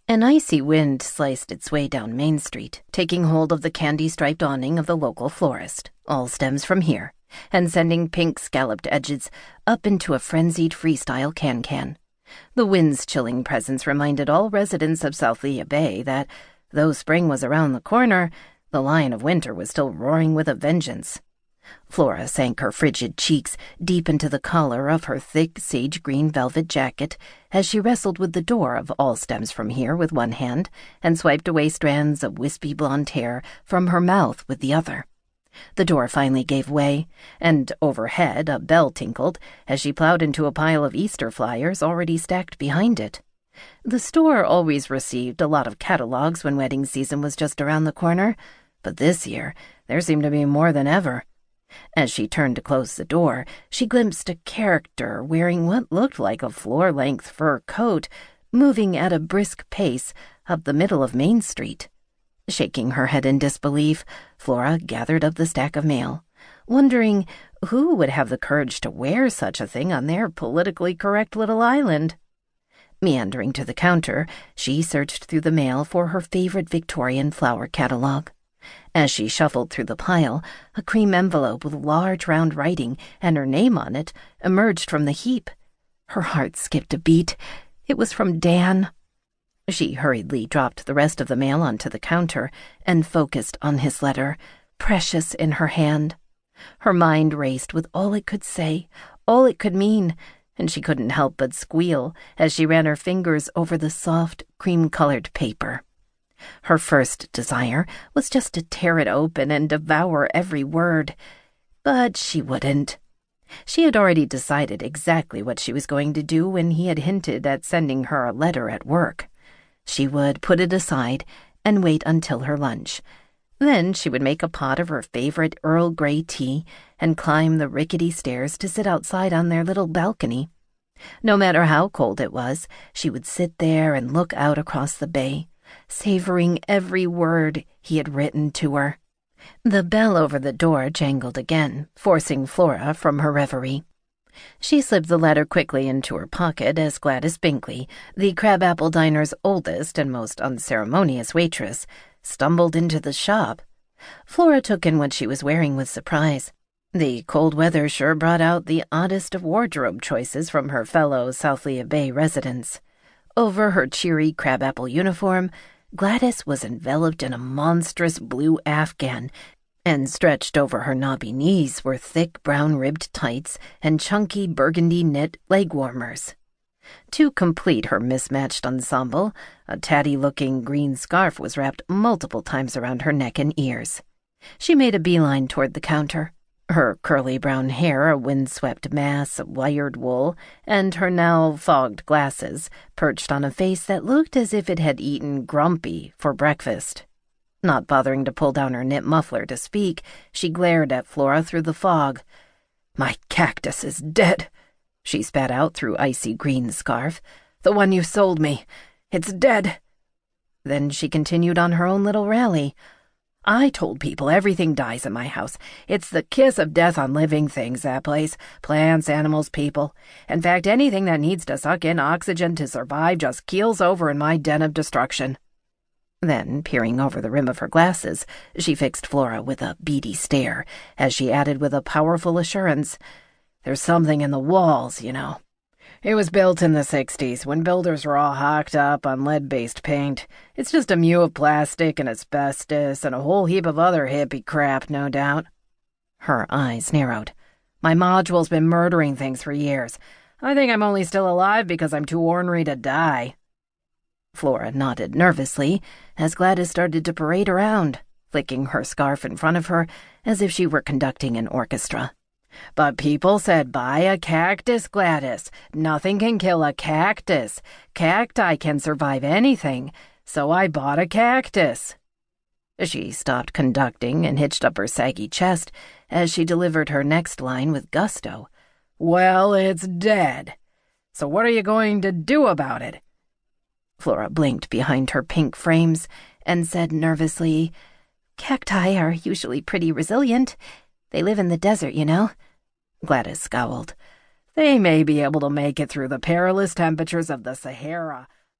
An icy wind sliced its way down Main Street, taking hold of the candy-striped awning of the local florist, all stems from here, and sending pink scalloped edges up into a frenzied freestyle can-can. The wind's chilling presence reminded all residents of South Lea Bay that, though spring was around the corner, the lion of winter was still roaring with a vengeance. Flora sank her frigid cheeks deep into the collar of her thick sage-green velvet jacket as she wrestled with the door of All Stems From Here with one hand and swiped away strands of wispy blonde hair from her mouth with the other. The door finally gave way, and overhead a bell tinkled as she plowed into a pile of Easter flyers already stacked behind it. The store always received a lot of catalogs when wedding season was just around the corner, but this year there seemed to be more than ever. As she turned to close the door, she glimpsed a character wearing what looked like a floor-length fur coat, moving at a brisk pace up the middle of Main Street. Shaking her head in disbelief, Flora gathered up the stack of mail, wondering who would have the courage to wear such a thing on their politically correct little island. Meandering to the counter, she searched through the mail for her favorite Victorian flower catalog. As she shuffled through the pile, a cream envelope with large round writing and her name on it emerged from the heap. Her heart skipped a beat. It was from Dan. She hurriedly dropped the rest of the mail onto the counter and focused on his letter, precious in her hand. Her mind raced with all it could say, all it could mean, and she couldn't help but squeal as she ran her fingers over the soft, cream-colored paper. Her first desire was just to tear it open and devour every word, but she wouldn't. She had already decided exactly what she was going to do when he had hinted at sending her a letter at work. She would put it aside and wait until her lunch. Then she would make a pot of her favorite Earl Grey tea and climb the rickety stairs to sit outside on their little balcony. No matter how cold it was, she would sit there and look out across the bay, savoring every word he had written to her. The bell over the door jangled again, forcing Flora from her reverie. She slipped the letter quickly into her pocket as Gladys Binkley, the Crabapple Diner's oldest and most unceremonious waitress, stumbled into the shop. Flora took in what she was wearing with surprise. The cold weather sure brought out the oddest of wardrobe choices from her fellow South Lea Bay residents. Over her cheery crabapple uniform, Gladys was enveloped in a monstrous blue afghan, and stretched over her knobby knees were thick brown-ribbed tights and chunky burgundy knit leg warmers. To complete her mismatched ensemble, a tatty-looking green scarf was wrapped multiple times around her neck and ears. She made a beeline toward the counter, her curly brown hair a windswept mass of wired wool, and her now fogged glasses perched on a face that looked as if it had eaten grumpy for breakfast. Not bothering to pull down her knit muffler to speak, she glared at Flora through the fog. "My cactus is dead," she spat out through icy green scarf. "The one you sold me. It's dead." Then she continued on her own little rally. "I told people everything dies at my house. It's the kiss of death on living things, that place. Plants, animals, people. In fact, anything that needs to suck in oxygen to survive just keels over in my den of destruction." Then, peering over the rim of her glasses, she fixed Flora with a beady stare, as she added with a powerful assurance, "There's something in the walls, you know. It was built in the 60s, when builders were all hocked up on lead-based paint. It's just a mew of plastic and asbestos and a whole heap of other hippie crap, no doubt." Her eyes narrowed. "My module's been murdering things for years. I think I'm only still alive because I'm too ornery to die." Flora nodded nervously as Gladys started to parade around, flicking her scarf in front of her as if she were conducting an orchestra. "But people said buy a cactus, Gladys. Nothing can kill a cactus. Cacti can survive anything, so I bought a cactus." She stopped conducting and hitched up her saggy chest as she delivered her next line with gusto. "Well, it's dead. So what are you going to do about it?" Flora blinked behind her pink frames and said nervously, "Cacti are usually pretty resilient. They live in the desert, you know." Gladys scowled. "They may be able to make it through the perilous temperatures of the Sahara,